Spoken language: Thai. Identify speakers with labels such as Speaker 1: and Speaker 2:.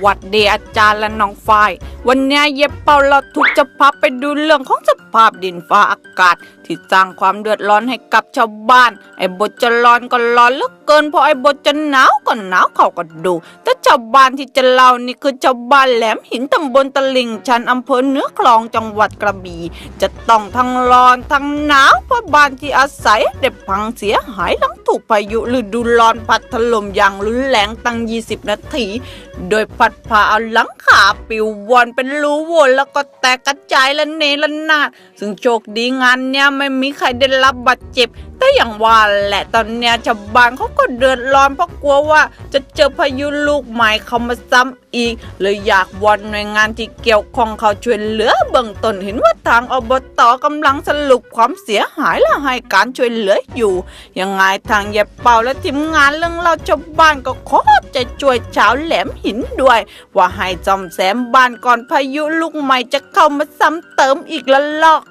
Speaker 1: วัสดีอาจารย์และน้องฝ้ายวันนี้เย็บเป่าเราทุกจะพาไปดูเรื่องของสภาพดินฟ้าอากาศที่สร้างความเดือดร้อนให้กับชาวบ้านไอ้บทจะร้อนก็ร้อนเหลือเกินพอไอ้บทจะหนาวก็หนาวเขาก็ดูแต่ชาวบ้านที่จะเล่านี่คือชาวบ้านแหลมหินตำบลตลิ่งชันอำเภอเหนือคลองจังหวัดกระบี่จะต้องทั้งร้อนทั้งหนาวเพราะบ้านที่อาศัยได้พังเสียหายหลังถูกพายุฤดูร้อนพัดถล่มอย่างรุนแรงตั้ง20 นาทีโดยพัดพาเอาหลังคาปิวว่อนเป็นรูโหว่แล้วก็แตกกระจายละเนระนาดซึ่งโชคดีงานเนี้ยไม่มีใครได้รับบาดเจ็บแต่อย่างว่าแหละตอนเนี้ยชาวบ้านเขาก็เดือดร้อนเพราะกลัวว่าจะเจอพายุลูกใหม่เข้ามาซ้ำอีกเลยอยากวอนหน่วยงานที่เกี่ยวข้องเขาช่วยเหลือเบื้องต้นเห็นว่าทางอบต.กำลังสรุปความเสียหายและให้การช่วยเหลืออยู่ยังไงทางเย็บเป่าและทีมงานเรื่องเล่าชาวบ้านก็ขอจะช่วยชาวแหลมหินด้วยว่าให้ซ่อมแซมบ้านก่อนพายุลูกใหม่จะเข้ามาซ้ำเติมอีกละลอก